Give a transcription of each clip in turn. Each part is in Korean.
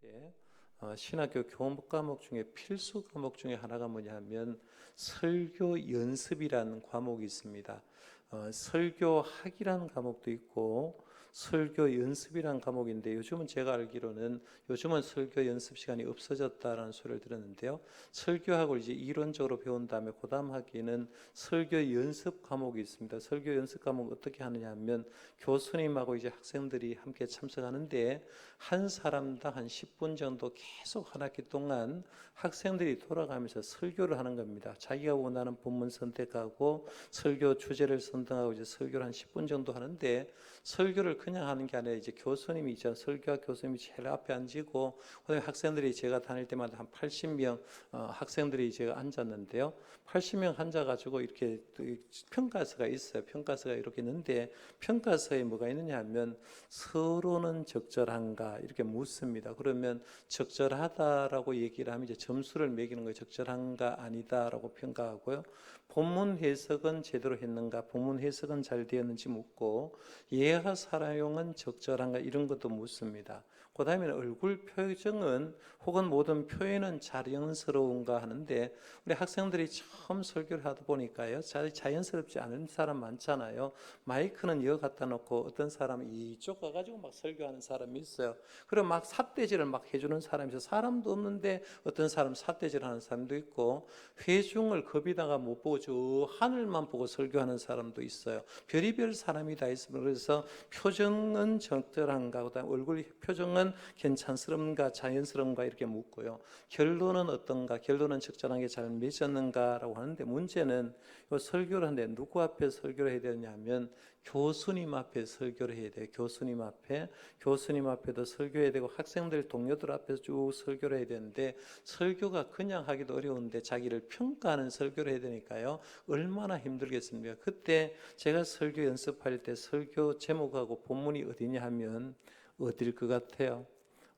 때 신학교 교훈 과목 중에 필수 과목 중에 하나가 뭐냐면 설교 연습이라는 과목이 있습니다. 설교학이라는 과목도 있고 설교 연습이라는 과목인데 요즘은 제가 알기로는 요즘은 설교 연습 시간이 없어졌다라는 소리를 들었는데요. 설교학을 이제 이론적으로 배운 다음에 그 다음 학기에는 설교 연습 과목이 있습니다. 설교 연습 과목 어떻게 하느냐 하면 교수님하고 이제 학생들이 함께 참석하는데 한 사람당 한 10분 정도 계속 한 학기 동안 학생들이 돌아가면서 설교를 하는 겁니다. 자기가 원하는 본문 선택하고 설교 주제를 선정하고 이제 설교를 한 10분 정도 하는데 설교를 그냥 하는 게 아니라 이제 교수님이 있죠. 설교학 교수님이 제일 앞에 앉고 그다음에 학생들이 제가 다닐 때마다 한 80명 학생들이 제가 앉았는데요. 80명 앉아가지고 이렇게 평가서가 있어요. 평가서가 이렇게 있는데 평가서에 뭐가 있느냐 하면 서로는 적절한가 이렇게 묻습니다. 그러면 적절하다라고 얘기를 하면 이제 점수를 매기는 거예요. 적절한가 아니다라고 평가하고요. 본문 해석은 제대로 했는가, 본문 해석은 잘 되었는지 묻고 예화 사용은 적절한가 이런 것도 묻습니다. 그 다음에는 얼굴 표정은 혹은 모든 표현은 자연스러운가 하는데 우리 학생들이 처음 설교를 하다 보니까요 자연스럽지 않은 사람 많잖아요. 마이크는 여 갖다 놓고 어떤 사람은 이쪽 가가지고 막 설교하는 사람이 있어요. 그리고 막 삿대질을 막 해주는 사람이 있어요. 사람도 없는데 어떤 사람 삿대질 하는 사람도 있고 회중을 겁이다가 못 보고 저 하늘만 보고 설교하는 사람도 있어요. 별의별 사람이 다 있습니다. 그래서 표정은 적절한가, 그다음 얼굴 표정은 괜찮스런가, 자연스러운가 이렇게 묻고요. 결론은 어떤가, 결론은 적절하게 잘 맺었는가라고 하는데 문제는 이 설교를 하는데 누구 앞에 설교를 해야 되냐면 교수님 앞에 설교를 해야 돼요. 교수님 앞에도 설교해야 되고 학생들 동료들 앞에서 쭉 설교를 해야 되는데 설교가 그냥 하기도 어려운데 자기를 평가하는 설교를 해야 되니까요. 얼마나 힘들겠습니까? 그때 제가 설교 연습할 때 설교 제목하고 본문이 어디냐 하면 어딜 것 같아요?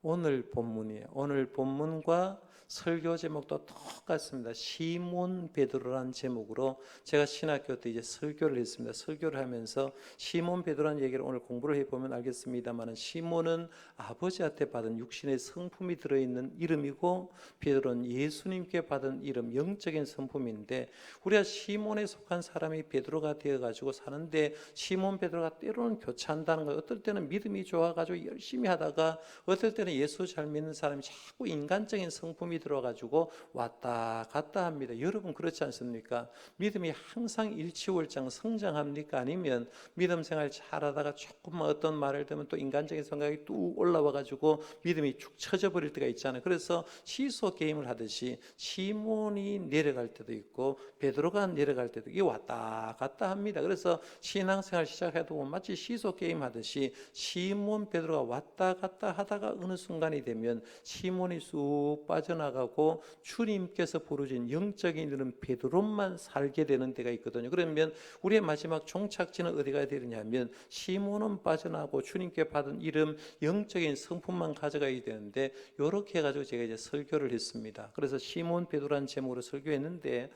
오늘 본문이에요. 오늘 본문과 설교 제목도 똑같습니다. 시몬 베드로라는 제목으로 제가 신학교 때 이제 설교를 했습니다. 설교를 하면서 시몬 베드로라는 얘기를 오늘 공부를 해보면 알겠습니다만 시몬은 아버지한테 받은 육신의 성품이 들어있는 이름이고 베드로는 예수님께 받은 이름, 영적인 성품인데 우리가 시몬에 속한 사람이 베드로가 되어가지고 사는데 시몬 베드로가 때로는 교차한다는 거예요. 어떨 때는 믿음이 좋아가지고 열심히 하다가 어떨 때는 예수 잘 믿는 사람이 자꾸 인간적인 성품이 들어가지고 왔다 갔다 합니다. 여러분 그렇지 않습니까? 믿음이 항상 일치월장 성장합니까? 아니면 믿음 생활 잘하다가 조금만 어떤 말을 들으면 또 인간적인 생각이 뚝 올라와가지고 믿음이 축 처져 버릴 때가 있잖아요. 그래서 시소 게임을 하듯이 시몬이 내려갈 때도 있고 베드로가 내려갈 때도 이게 왔다 갔다 합니다. 그래서 신앙생활 시작해도 보면 마치 시소 게임 하듯이 시몬 베드로가 왔다 갔다 하다가 어느 순간이 되면 시몬이 쑥 빠져나가고 주님께서 부르신 영적인 이름 베드로만 살게 되는 때가 있거든요. 그러면 우리의 마지막 종착지는 어디가 되느냐면 시몬은 빠져나가고 주님께 받은 이름 영적인 성품만 가져가야 되는데 이렇게 해가지고 제가 이제 설교를 했습니다. 그래서 시몬 베드로라는 제목으로 설교했는데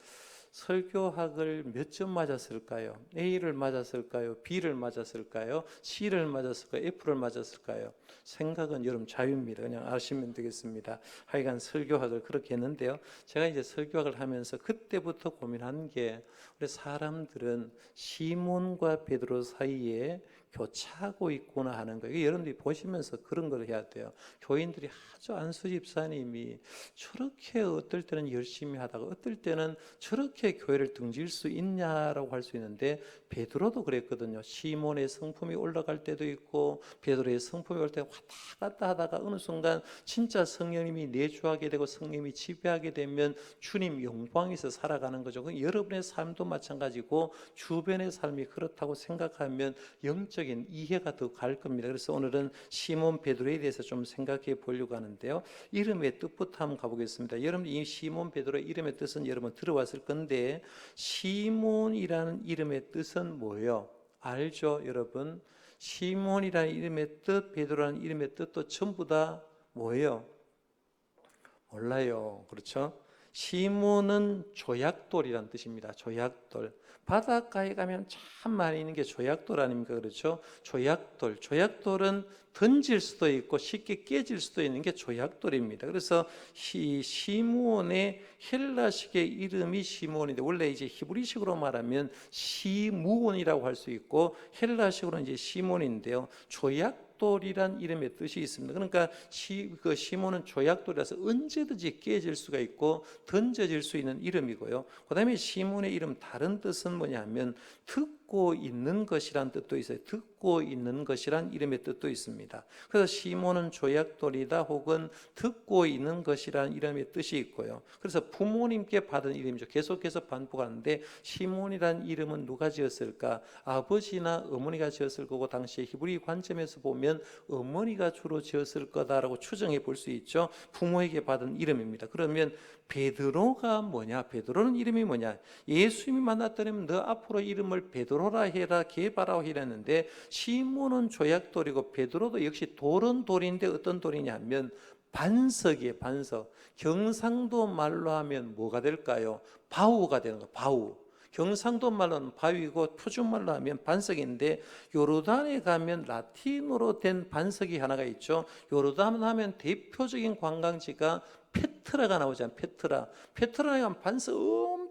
설교학을 몇 점 맞았을까요? A를 맞았을까요? B를 맞았을까요? C를 맞았을까요? F를 맞았을까요? 생각은 여러분 자유입니다. 그냥 아시면 되겠습니다. 하여간 설교학을 그렇게 했는데요. 제가 이제 설교학을 하면서 그때부터 고민한 게 우리 사람들은 시몬과 베드로 사이에 교차하고 있구나 하는 거예요. 여러분들이 보시면서 그런 걸 해야 돼요. 교인들이 아주 안수 집사님이 저렇게 어떨 때는 열심히 하다가 어떨 때는 저렇게 교회를 등질 수 있냐라고 할 수 있는데 베드로도 그랬거든요. 시몬의 성품이 올라갈 때도 있고 베드로의 성품이 올 때 왔다 갔다 하다가 어느 순간 진짜 성령님이 내주하게 되고 성령님이 지배하게 되면 주님 영광에서 살아가는 거죠. 여러분의 삶도 마찬가지고 주변의 삶이 그렇다고 생각하면 영적인 이해가 더 갈 겁니다. 그래서 오늘은 시몬 베드로에 대해서 좀 생각해 보려고 하는데요. 이름의 뜻부터 한번 가보겠습니다. 여러분 이 시몬 베드로의 이름의 뜻은 여러분 들어봤을 건데 시몬이라는 이름의 뜻은 뭐예요? 알죠, 여러분? 시몬이라는 이름의 뜻, 베드로라는 이름의 뜻도 전부 다 뭐예요? 몰라요. 그렇죠? 시몬은 조약돌이라는 뜻입니다. 조약돌. 바닷가에 가면 참 많이 있는 게 조약돌 아닙니까? 그렇죠? 조약돌. 조약돌은 던질 수도 있고 쉽게 깨질 수도 있는 게 조약돌입니다. 그래서 시므온의 헬라식의 이름이 시므온인데 원래 이제 히브리식으로 말하면 시므온이라고 할 수 있고 헬라식으로는 이제 시몬인데요. 조약돌이란 이름의 뜻이 있습니다. 그러니까 그 시몬은 조약돌이라서 언제든지 깨질 수가 있고 던져질 수 있는 이름이고요. 그다음에 시몬의 이름 다른 뜻은 뭐냐면 듣고 있는 것이란 뜻도 있어요. 듣고 있는 것이란 이름의 뜻도 있습니다. 그래서 시몬은 조약돌이다 혹은 듣고 있는 것이란 이름의 뜻이 있고요. 그래서 부모님께 받은 이름이죠. 계속해서 반복하는데 시몬이란 이름은 누가 지었을까? 아버지나 어머니가 지었을 거고 당시에 히브리 관점에서 보면 어머니가 주로 지었을 거다라고 추정해 볼 수 있죠. 부모에게 받은 이름입니다. 그러면 베드로가 뭐냐? 베드로는 이름이 뭐냐? 예수님이 만났더니 너 앞으로 이름을 베드로라 해라 게바라고 해라는데 시몬은 조약돌이고 베드로도 역시 돌은 돌인데 어떤 돌이냐면 반석이에요. 반석. 경상도 말로 하면 뭐가 될까요? 바우가 되는 거예요. 바우. 경상도 말로는 바위고 표준말로 하면 반석인데 요르단에 가면 라틴어로 된 반석이 하나가 있죠. 요르단 하면 대표적인 관광지가 페트라가 나오잖아요. 페트라에 가면 반석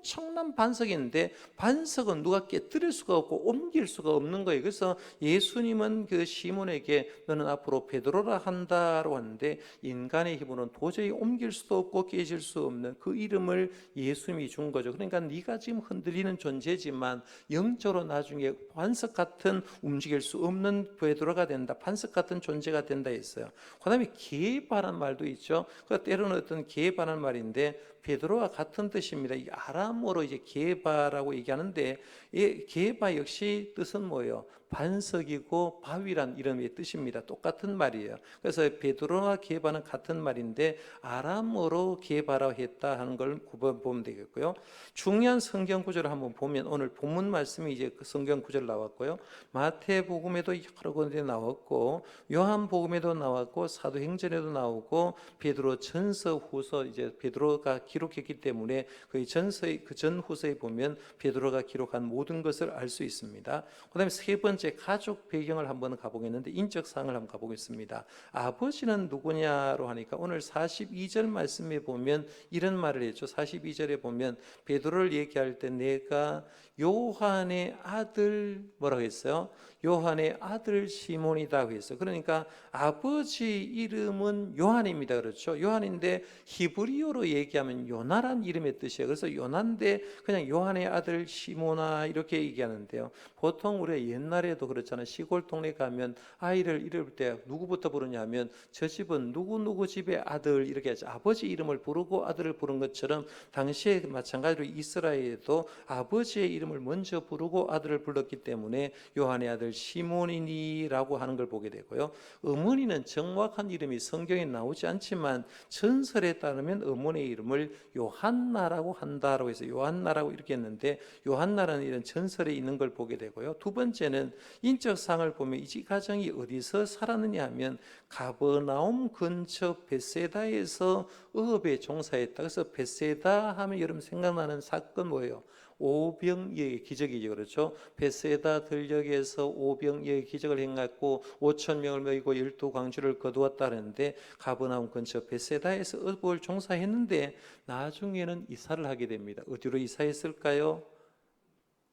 엄청난 반석인데 반석은 누가 깨뜨릴 수가 없고 옮길 수가 없는 거예요. 그래서 예수님은 그 시몬에게 너는 앞으로 베드로라 한다고 하는데 인간의 힘으로는 도저히 옮길 수도 없고 깨질 수 없는 그 이름을 예수님이 준 거죠. 그러니까 네가 지금 흔들리는 존재지만 영적으로 나중에 반석 같은 움직일 수 없는 베드로가 된다. 반석 같은 존재가 된다 했어요. 그다음에 게바라는 말도 있죠. 그 때로는 어떤 게바라는 말인데 베드로와 같은 뜻입니다. 이 아람어로 이제 게바라고 얘기하는데 이 게바 역시 뜻은 뭐예요? 반석이고 바위란 이름의 뜻입니다. 똑같은 말이에요. 그래서 베드로와 게바는 같은 말인데 아람어로 게바라고 했다 하는 걸 보면 되겠고요. 중요한 성경 구절을 한번 보면 오늘 본문 말씀이 이제 그 성경 구절 나왔고요. 마태복음에도 여러 군데 나왔고 요한복음에도 나왔고 사도행전에도 나오고 베드로 전서 후서 이제 베드로가 기록했기 때문에 그 전서의 그 전후서에 보면 베드로가 기록한 모든 것을 알 수 있습니다. 그다음에 세 번째 가족 배경을 한번 가보겠는데 인적 사항을 한번 가보겠습니다. 아버지는 누구냐로 하니까 오늘 42절 말씀에 보면 이런 말을 했죠. 42절에 보면 베드로를 얘기할 때 내가 요한의 아들 뭐라고 했어요? 요한의 아들 시몬이다 했어요. 그러니까 아버지 이름은 요한입니다. 그렇죠? 요한인데 히브리어로 얘기하면 요나란 이름의 뜻이에요. 그래서 요나인데 그냥 요한의 아들 시몬아 이렇게 얘기하는데요. 보통 우리 옛날에도 그렇잖아요. 시골 동네 가면 아이를 이럴 때 누구부터 부르냐면 저 집은 누구누구 집의 아들 이렇게 하죠. 아버지 이름을 부르고 아들을 부른 것처럼 당시에 마찬가지로 이스라엘에도 아버지의 이름을 먼저 부르고 아들을 불렀기 때문에 요한의 아들 시몬이니라고 하는 걸 보게 되고요. 어머니는 정확한 이름이 성경에 나오지 않지만 전설에 따르면 어머니의 이름을 요한나라고 한다라고 해서 요한나라고 이렇게 했는데 요한나라는 이런 전설에 있는 걸 보게 되고요. 두 번째는 인적 상을 보면 이 가정이 어디서 살았느냐 하면 가버나움 근처 베세다에서 어업에 종사했다. 그래서 베세다 하면 여러분 생각나는 사건 뭐예요? 오병이어의 기적이죠. 그렇죠? 베세다 들녘에서 오병이어의 기적을 행했고 5천 명을 먹이고 12광주를 거두었다는데 가버나움 근처 베세다에서 어업을 종사했는데 나중에는 이사를 하게 됩니다. 어디로 이사했을까요?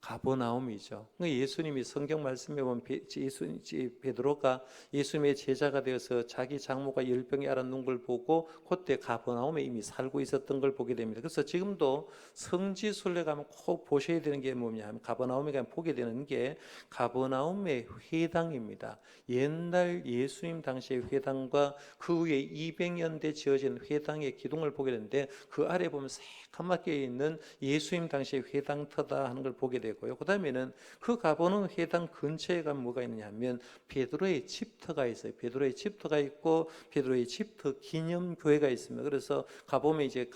가버나움이죠. 예수님이 성경 말씀에 보면 베드로가 예수님의 제자가 되어서 자기 장모가 열병에 앓는 걸 보고 그때 가버나움에 이미 살고 있었던 걸 보게 됩니다. 그래서 지금도 성지순례 가면 꼭 보셔야 되는 게 뭐냐면 가버나움에 가면 보게 되는 게 가버나움의 회당입니다. 옛날 예수님 당시의 회당과 그 위에 200년대 지어진 회당의 기둥을 보게 되는데 그 아래 보면 새까맣게 있는 예수님 당시의 회당터다 하는 걸 보게 되고요. 그 다음에는 그 가보는 회당 근처에 가면 뭐가 있느냐 하면 베드로의 집터가 있어요. 베드로의 집터가 있고 베드로의 집터 기념교회가 있습니다. 그래서 가보면 이제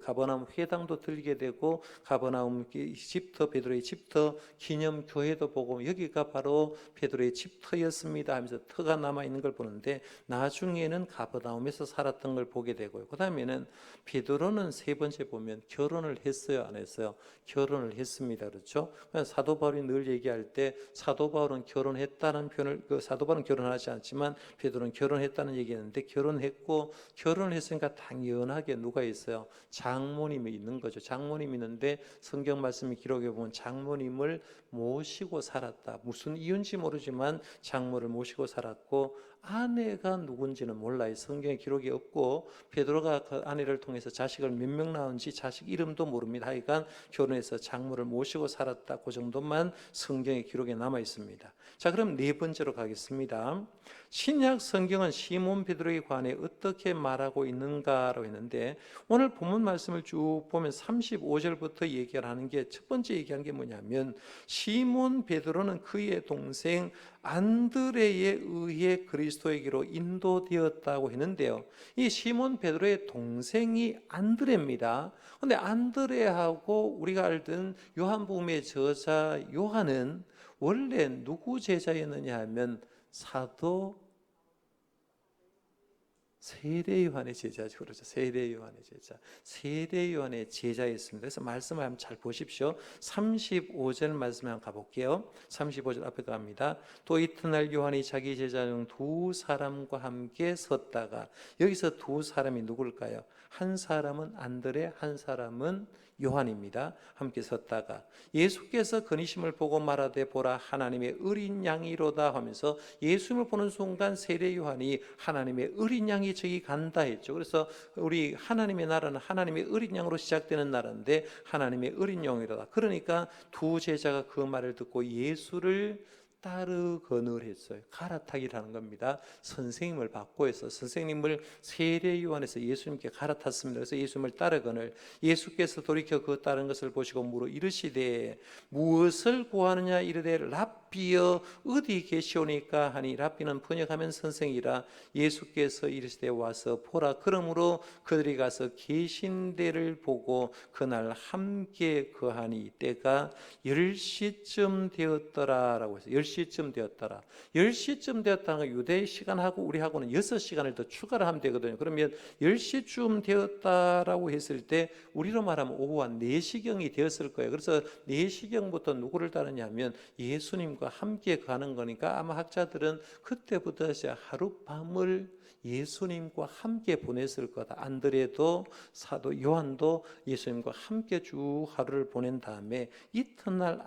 가버나움 회당도 들리게 되고 가버나움 집터 베드로의 집터 기념교회도 보고 여기가 바로 베드로의 집터였습니다 하면서 터가 남아있는 걸 보는데 나중에는 가버나움에서 살았던 걸 보게 되고요. 그 다음에는 베드로는 세 번째 보면 결혼을 했어요 안 했어요? 결혼을 했습니다. 그렇죠? 사도 바울이 늘 얘기할 때 사도 바울은 결혼했다는 표현을 사도 바울은 결혼하지 않지만 베드로는 결혼했다는 얘기했는데 결혼했고 결혼을 했으니까 당연하게 누가 있어요? 장모님이 있는 거죠. 장모님이 있는데 성경 말씀이 기록해 보면 장모님을 모시고 살았다. 무슨 이유인지 모르지만 장모를 모시고 살았고 아내가 누군지는 몰라요. 성경에 기록이 없고 베드로가 그 아내를 통해서 자식을 몇 명 낳은지 자식 이름도 모릅니다. 하여간 결혼해서 장모를 모시고 살았다. 그 정도만 성경에 기록에 남아 있습니다. 자, 그럼 네 번째로 가겠습니다. 신약 성경은 시몬 베드로에 관해 어떻게 말하고 있는가라고 했는데 오늘 본문 말씀을 쭉 보면 35절부터 얘기를 하는 게 첫 번째 얘기하는 게 뭐냐면 시몬 베드로는 그의 동생 안드레에 의해 그리스도에게로 인도되었다고 했는데요. 이 시몬 베드로의 동생이 안드레입니다. 그런데 안드레하고 우리가 알던 요한복음의 저자 요한은 원래 누구 제자였느냐 하면 사도 세례 요한의 제자죠. 그렇죠. 세례 요한의 제자. 세례 요한의 제자였습니다. 그래서 말씀을 한번 잘 보십시오. 35절 말씀 한번 가볼게요. 35절 앞에 갑니다. 또 이튿날 요한이 자기 제자 중 두 사람과 함께 섰다가 여기서 두 사람이 누굴까요? 한 사람은 안드레, 한 사람은 요한입니다. 함께 섰다가 예수께서 그니심을 보고 말하되 보라 하나님의 어린 양이로다 하면서 예수님을 보는 순간 세례 요한이 하나님의 어린 양이 저기 간다 했죠. 그래서 우리 하나님의 나라는 하나님의 어린 양으로 시작되는 나라인데 하나님의 어린 양이로다. 그러니까 두 제자가 그 말을 듣고 예수를 따르거늘 했어요. 갈아타기라는 겁니다. 선생님을 받고 해서 선생님을 세례 요한에서 예수님께 갈아탔습니다. 그래서 예수님을 따르거늘 예수께서 돌이켜 그 따른 것을 보시고 물어 이르시되 무엇을 구하느냐 이르되 랍비여 어디 계시오니까 하니 랍비는 번역하면 선생이라 예수께서 이르시되 와서 보라. 그러므로 그들이 가서 계신 데를 보고 그날 함께 거하니 때가 10시쯤 되었더라라고 해서 10시쯤 되었더라. 10시쯤 되었다는 건 유대 시간하고 우리하고는 6시간을 더 추가를 하면 되거든요. 그러면 10시쯤 되었다라고 했을 때 우리로 말하면 오후 한 4시경이 되었을 거예요. 그래서 4시경부터 누구를 따르냐면 예수님과 함께 가는 거니까 아마 학자들은 그때부터 이제 하룻밤을 예수님과 함께 보냈을 거다. 안드레도 사도 요한도 예수님과 함께 쭉 하루를 보낸 다음에 이튿날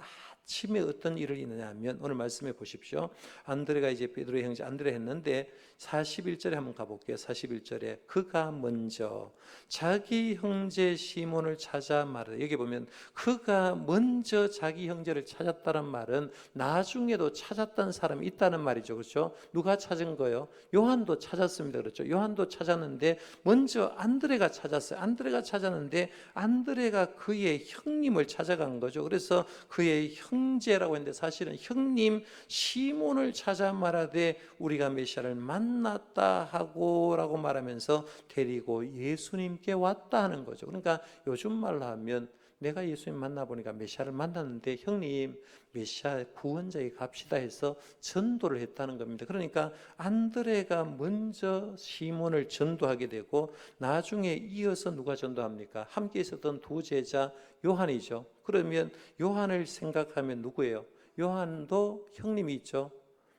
아침에 어떤 일을 있느냐 하면 오늘 말씀해 보십시오. 안드레가 이제 베드로의 형제 안드레 했는데 41절에 한번 가볼게요. 41절에 그가 먼저 자기 형제 시몬을 찾아 말하되 여기 보면 그가 먼저 자기 형제를 찾았다는 말은 나중에도 찾았던 사람이 있다는 말이죠. 그렇죠? 누가 찾은 거예요? 요한도 찾았습니다. 그렇죠? 요한도 찾았는데 먼저 안드레가 찾았어요. 안드레가 찾았는데 안드레가 그의 형님을 찾아간 거죠. 그래서 그의 형제라고 했는데 사실은 형님 시몬을 찾아 말하되 우리가 메시아를 만났다 하고 라고 말하면서 데리고 예수님께 왔다 하는 거죠. 그러니까 요즘 말로 하면 내가 예수님 만나보니까 메시아를 만났는데 형님 메시아 구원자에 갑시다 해서 전도를 했다는 겁니다. 그러니까 안드레가 먼저 시몬을 전도하게 되고 나중에 이어서 누가 전도합니까? 함께 있었던 두 제자 요한이죠. 그러면 요한을 생각하면 누구예요? 요한도 형님이 있죠.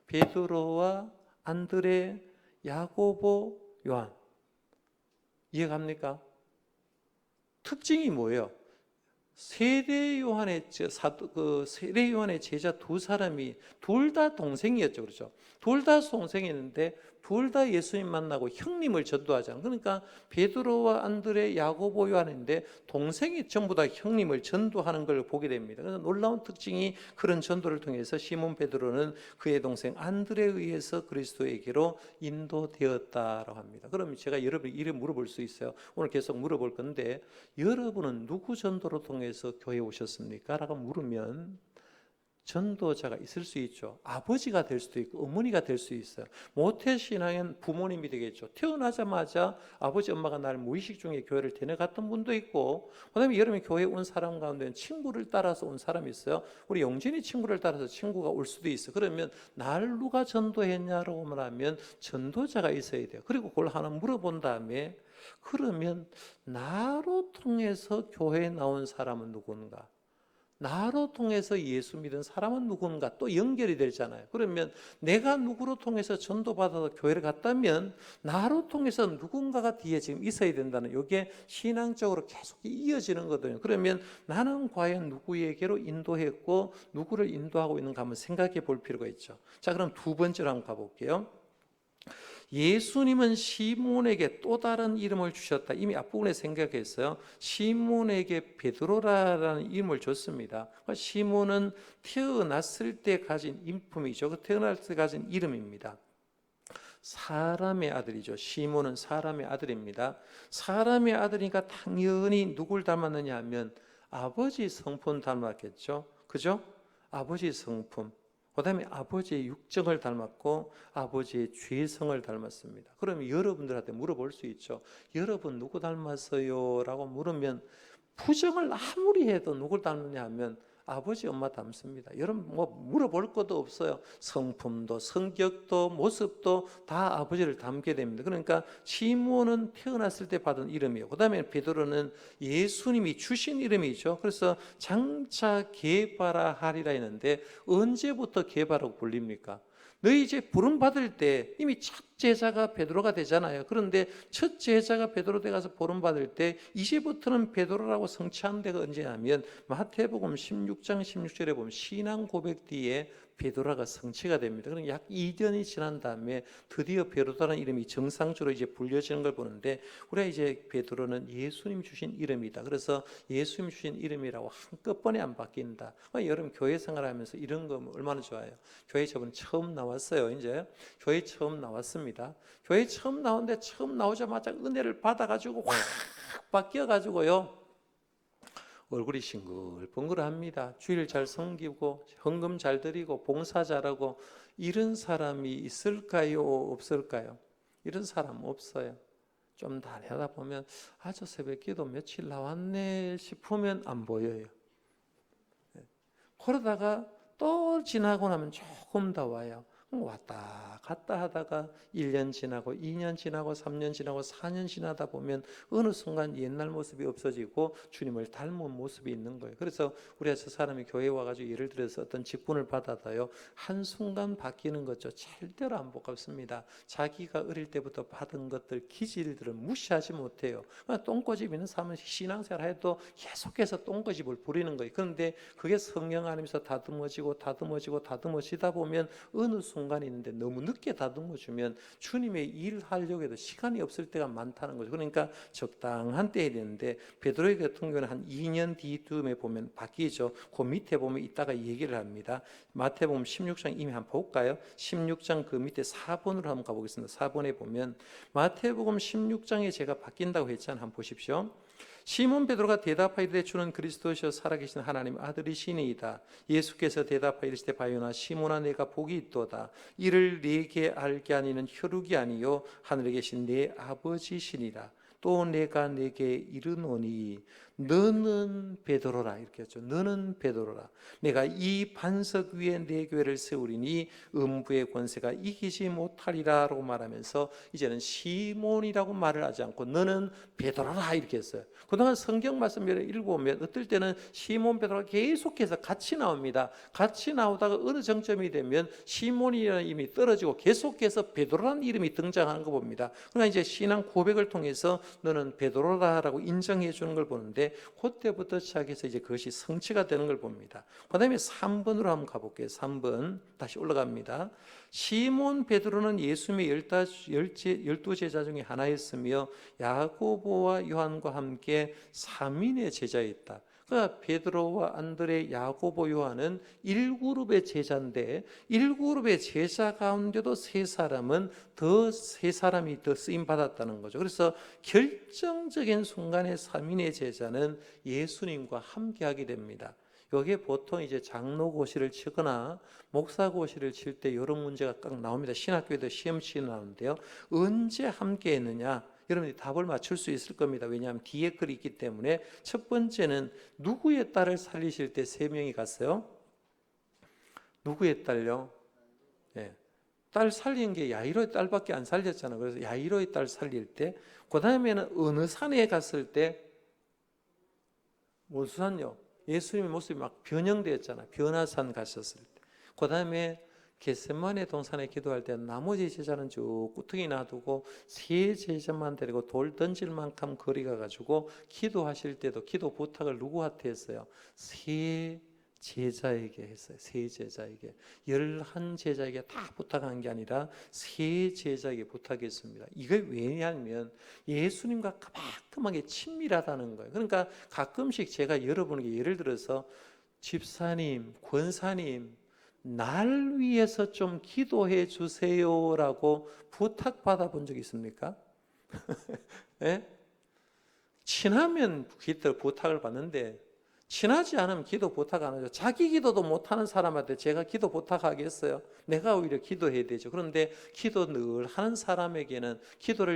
베드로와 안드레, 야고보, 요한. 이해갑니까? 특징이 뭐예요? 세례 요한의 제자 두 사람이 둘 다 동생이었죠. 그렇죠? 둘 다 동생이었는데 둘 다 예수님 만나고 형님을 전도하잖아요. 그러니까 베드로와 안드레, 야고보, 요한인데 동생이 전부 다 형님을 전도하는 걸 보게 됩니다. 그래서 놀라운 특징이 그런 전도를 통해서 시몬 베드로는 그의 동생 안드레에 의해서 그리스도에게로 인도되었다라고 합니다. 그럼 제가 여러분 이름 물어볼 수 있어요. 오늘 계속 물어볼 건데 여러분은 누구 전도로 통해서 교회에 오셨습니까? 라고 물으면 전도자가 있을 수 있죠. 아버지가 될 수도 있고 어머니가 될 수 있어요. 모태신앙은 부모님이 되겠죠. 태어나자마자 아버지 엄마가 날 무의식 중에 교회를 데려갔던 분도 있고 그다음에 여름에 교회에 온 사람 가운데는 친구를 따라서 온 사람이 있어요. 우리 영진이 친구를 따라서 친구가 올 수도 있어요. 그러면 날 누가 전도했냐라고 말하면 전도자가 있어야 돼요. 그리고 그걸 하나 물어본 다음에 그러면 나로 통해서 교회에 나온 사람은 누군가? 나로 통해서 예수 믿은 사람은 누군가 또 연결이 되잖아요. 그러면 내가 누구로 통해서 전도받아서 교회를 갔다면 나로 통해서 누군가가 뒤에 지금 있어야 된다는, 이게 신앙적으로 계속 이어지는 거거든요. 그러면 나는 과연 누구에게로 인도했고 누구를 인도하고 있는가 한번 생각해 볼 필요가 있죠. 자, 그럼 두 번째로 한번 가볼게요. 예수님은 시몬에게 또 다른 이름을 주셨다. 이미 앞부분에 생각했어요. 시몬에게 베드로라는 이름을 줬습니다. 시몬은 태어났을 때 가진 인품이죠. 태어났을 때 가진 이름입니다. 사람의 아들이죠. 시몬은 사람의 아들입니다. 사람의 아들이니까 당연히 누굴 닮았느냐 하면 아버지 성품 닮았겠죠. 그죠? 아버지 성품. 그 다음에 아버지의 육정을 닮았고 아버지의 죄성을 닮았습니다. 그러면 여러분들한테 물어볼 수 있죠. 여러분 누구 닮았어요? 라고 물으면 부정을 아무리 해도 누굴 닮느냐 하면 아버지 엄마 닮습니다. 여러분 뭐 물어볼 것도 없어요. 성품도 성격도 모습도 다 아버지를 닮게 됩니다. 그러니까 시몬은 태어났을 때 받은 이름이에요. 그 다음에 베드로는 예수님이 주신 이름이죠. 그래서 장차 게바라 하리라 했는데 언제부터 게바라고 불립니까? 너희 이제 부름 받을 때 이미 첫 제자가 베드로가 되잖아요. 그런데 첫 제자가 베드로 돼가서 부름 받을 때 이제부터는 베드로라고 성취한 데가 언제냐면 마태복음 16장 16절에 보면 신앙 고백 뒤에 베드로가 성취가 됩니다. 그러니까 약 2년이 지난 다음에 드디어 베드로라는 이름이 정상적으로 이제 불려지는 걸 보는데, 우리가 이제 베드로는 예수님 주신 이름이다. 그래서 예수님 주신 이름이라고 한꺼번에 안 바뀐다. 여러분 교회 생활하면서 이런 거 얼마나 좋아요. 교회 저번 처음 나왔어요. 이제 교회 처음 나왔습니다. 교회 처음 나오는데 처음 나오자마자 은혜를 받아가지고 확 바뀌어가지고요. 얼굴이 싱글벙글합니다. 주일 잘 섬기고 헌금 잘 드리고 봉사 잘하고. 이런 사람이 있을까요? 없을까요? 이런 사람 없어요. 좀 다니다 보면 저 새벽기도 며칠 나왔네 싶으면 안 보여요. 그러다가 또 지나고 나면 조금 더 와요. 왔다 갔다 하다가 1년 지나고 2년 지나고 3년 지나고 4년 지나다 보면 어느 순간 옛날 모습이 없어지고 주님을 닮은 모습이 있는 거예요. 그래서 우리가 저 사람이 교회에 와가지고 예를 들어서 어떤 직분을 받아도요, 한순간 바뀌는 것죠 절대로 안 반갑습니다. 자기가 어릴 때부터 받은 것들, 기질들을 무시하지 못해요. 똥꼬집 있는 사람은 신앙생활 해도 계속해서 똥꼬집을 부리는 거예요. 그런데 그게 성령 안에서 다듬어지다 보면 어느 순간이 있는데 너무 늦게 다듬어 주면 주님의 일 하려고 해도 시간이 없을 때가 많다는 거죠. 그러니까 적당한 때 해야 되는데 베드로 같은 경우는 한 2년 뒤쯤에 보면 바뀌죠. 그 밑에 보면 이따가 얘기를 합니다. 마태복음 16장 이미 한번 볼까요? 16장 그 밑에 4번으로 한번 가보겠습니다. 4번에 보면 마태복음 16장에 제가 바뀐다고 했잖아요. 한번 보십시오. 시몬 베드로가 대답하이르되 주는 그리스도시요 살아계신 하나님 아들이시니이다. 예수께서 대답하여 이르시되 바요나 시몬아 내가 복이 있도다. 이를 네게 알게 하니는 혈육이 아니요 하늘에 계신 내 아버지시니라. 또 내가 네게 이르노니 너는 베드로라. 이렇게 했죠. 너는 베드로라. 내가 이 반석 위에 내 교회를 세우리니 음부의 권세가 이기지 못하리라 라고 말하면서 이제는 시몬이라고 말을 하지 않고 너는 베드로라 이렇게 했어요. 그동안 성경 말씀을 읽어보면 어떨 때는 시몬 베드로가 계속해서 같이 나옵니다. 같이 나오다가 어느 정점이 되면 시몬이라는 이름이 떨어지고 계속해서 베드로라는 이름이 등장하는 거 봅니다. 그러나 이제 신앙 고백을 통해서 너는 베드로라라고 인정해 주는 걸 보는데 그때부터 시작해서 이제 그것이 성취가 되는 걸 봅니다. 그 다음에 3번으로 한번 가볼게요. 3번 다시 올라갑니다. 시몬 베드로는 예수님의 12 제자 중에 하나였으며 야고보와 요한과 함께 3인의 제자였다. 그러니까 베드로와 안드레, 야고보, 요한은 1그룹의 제자인데 1그룹의 제자 가운데도 세 사람이 더 쓰임 받았다는 거죠. 그래서 결정적인 순간에 3인의 제자는 예수님과 함께하게 됩니다. 여기에 보통 이제 장로고시를 치거나 목사고시를 칠 때 이런 문제가 딱 나옵니다. 신학교에도 시험치 나오는데요. 언제 함께 했느냐? 여러분이 답을 맞출 수 있을 겁니다. 왜냐하면 뒤에 글이 있기 때문에. 첫 번째는 누구의 딸을 살리실 때 3명이 갔어요? 누구의 딸요? 네. 딸 살린 게 야이로의 딸밖에 안 살렸잖아요. 그래서 야이로의 딸 살릴 때, 그 다음에는 어느 산에 갔을 때, 무슨 산요? 예수님의 모습이 막 변형되었잖아요. 변화산 가셨을 때. 그 다음에 겟세마네 동산에 기도할 때 나머지 제자는 쭉 꾸트기 놔두고 세 제자만 데리고 돌 던질 만큼 거리 가가지고 기도하실 때도 기도 부탁을 누구한테 했어요? 세 제자에게 했어요. 세 제자에게. 11제자에게 다 부탁한 게 아니라 세 제자에게 부탁했습니다. 이게 왜냐하면 예수님과 그만큼하게 친밀하다는 거예요. 그러니까 가끔씩 제가 여러분에게 예를 들어서 집사님, 권사님, 날 위해서 좀 기도해 주세요라고 부탁받아 본 적 있습니까? 예? 친하면 기도 부탁을 받는데 친하지 않으면 기도 부탁 안 하죠. 자기 기도도 못하는 사람한테 제가 기도 부탁하겠어요? 내가 오히려 기도해야 되죠. 그런데 기도 늘 하는 사람에게는 기도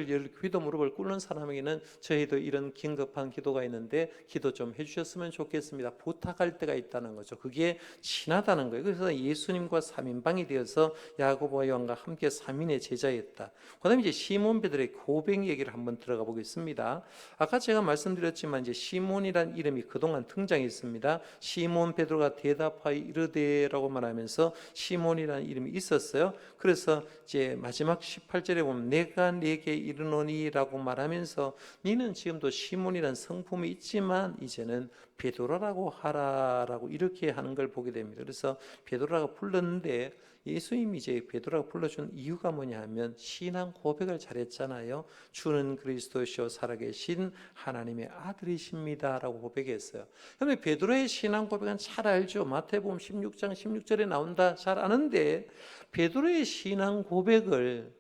무릎을 꿇는 사람에게는 저희도 이런 긴급한 기도가 있는데 기도 좀 해주셨으면 좋겠습니다. 부탁할 때가 있다는 거죠. 그게 친하다는 거예요. 그래서 예수님과 3인방이 되어서 야고보와 요한과 함께 3인의 제자였다. 그 다음에 이제 시몬 베드로의 고백 얘기를 한번 들어가 보겠습니다. 아까 제가 말씀드렸지만 이제 시몬이란 이름이 그동안 등장했습니다. 시몬 베드로가 대답하여 이르되라고 말하면서 시몬이라는 이름이 있었어요. 그래서 이제 마지막 18절에 보면 내가 네게 이르노니라고 말하면서 너는 지금도 시몬이라는 성품이 있지만 이제는 베드로라고 하라라고 이렇게 하는 걸 보게 됩니다. 그래서 베드로라고 불렀는데 예수님이 이제 베드로라고 불러준 이유가 뭐냐 하면 신앙 고백을 잘했잖아요. 주는 그리스도시요 살아계신 하나님의 아들이십니다라고 고백했어요. 그런데 베드로의 신앙 고백은 잘 알죠. 마태복음 16장 16절에 나온다 잘 아는데 베드로의 신앙 고백을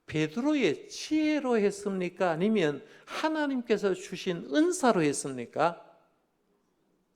베드로의 지혜로 했습니까? 아니면 하나님께서 주신 은사로 했습니까?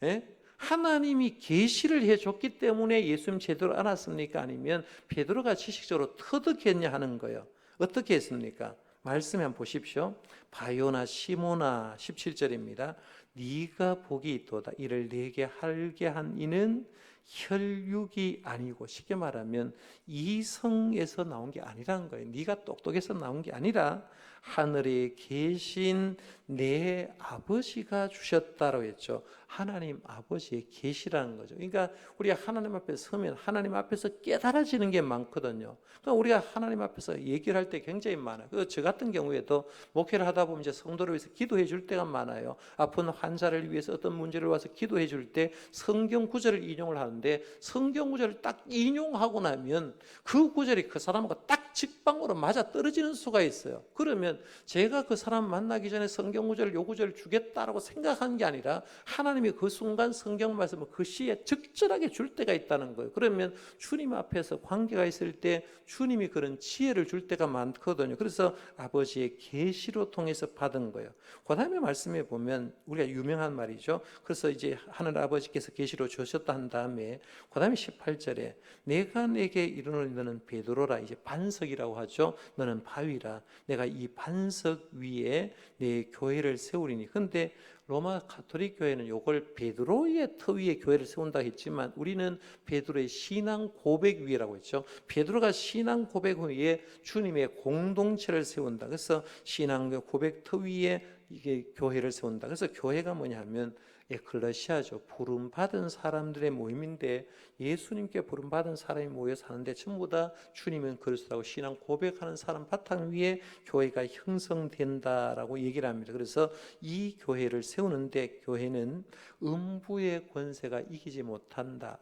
예? 하나님이 계시를 해줬기 때문에 예수님 제대로 알았습니까? 아니면 베드로가 지식적으로 터득했냐 하는 거예요. 어떻게 했습니까? 말씀 한번 보십시오. 바요나 시모나 17절입니다. 네가 복이 있도다. 이를 내게 하게 한 이는 혈육이 아니고 쉽게 말하면 이성에서 나온 게 아니라는 거예요. 네가 똑똑해서 나온 게 아니라 하늘에 계신 내 아버지가 주셨다고 했죠. 하나님 아버지의 계시라는 거죠. 그러니까 우리가 하나님 앞에 서면 하나님 앞에서 깨달아지는 게 많거든요. 그러니까 우리가 하나님 앞에서 얘기를 할 때 굉장히 많아요. 저 같은 경우에도 목회를 하다 보면 이제 성도를 위해서 기도해 줄 때가 많아요. 아픈 환자를 위해서 어떤 문제를 와서 기도해 줄 때 성경 구절을 인용을 하는데 성경 구절을 딱 인용하고 나면 그 구절이 그 사람과 딱 직방으로 맞아 떨어지는 수가 있어요. 그러면 제가 그 사람 만나기 전에 성경 구절을 요 구절을 주겠다라고 생각한 게 아니라 하나님이 그 순간 성경 말씀을 그 시에 적절하게 줄 때가 있다는 거예요. 그러면 주님 앞에서 관계가 있을 때 주님이 그런 지혜를 줄 때가 많거든요. 그래서 아버지의 계시로 통해서 받은 거예요. 그 다음에 말씀에 보면 우리가 유명한 말이죠. 그래서 이제 하늘 아버지께서 계시로 주셨다 한 다음에 그 다음에 18절에 내가 내게 이르노니 너는 베드로라. 이제 반석이라고 하죠. 너는 바위라. 내가 이 반석 위에 내 교회를 세우리니. 근데 로마 가톨릭 교회는 이걸 베드로의 터 위에 교회를 세운다 했지만 우리는 베드로의 신앙 고백 위라고 했죠. 베드로가 신앙 고백 위에 주님의 공동체를 세운다. 그래서 신앙 고백 터 위에 이게 교회를 세운다. 그래서 교회가 뭐냐면 에클레시아죠. 부름받은 사람들의 모임인데 예수님께 부름받은 사람이 모여 사는데 전부 다 주님은 그리스도라고 신앙 고백하는 사람 바탕 위에 교회가 형성된다라고 얘기를 합니다. 그래서 이 교회를 세우는데 교회는 음부의 권세가 이기지 못한다.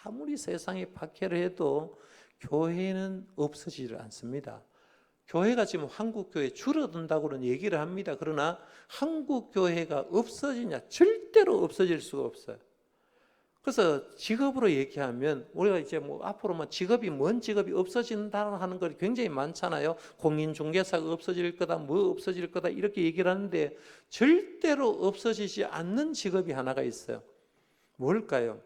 아무리 세상에 박해를 해도 교회는 없어지지 않습니다. 교회가 지금 한국교회 줄어든다고는 얘기를 합니다. 그러나 한국교회가 없어지냐? 절대로 없어질 수가 없어요. 그래서 직업으로 얘기하면 우리가 이제 뭐 앞으로 뭐 직업이 뭔 직업이 없어진다 하는 거 굉장히 많잖아요. 공인중개사가 없어질 거다, 뭐 없어질 거다 이렇게 얘기를 하는데 절대로 없어지지 않는 직업이 하나가 있어요. 뭘까요?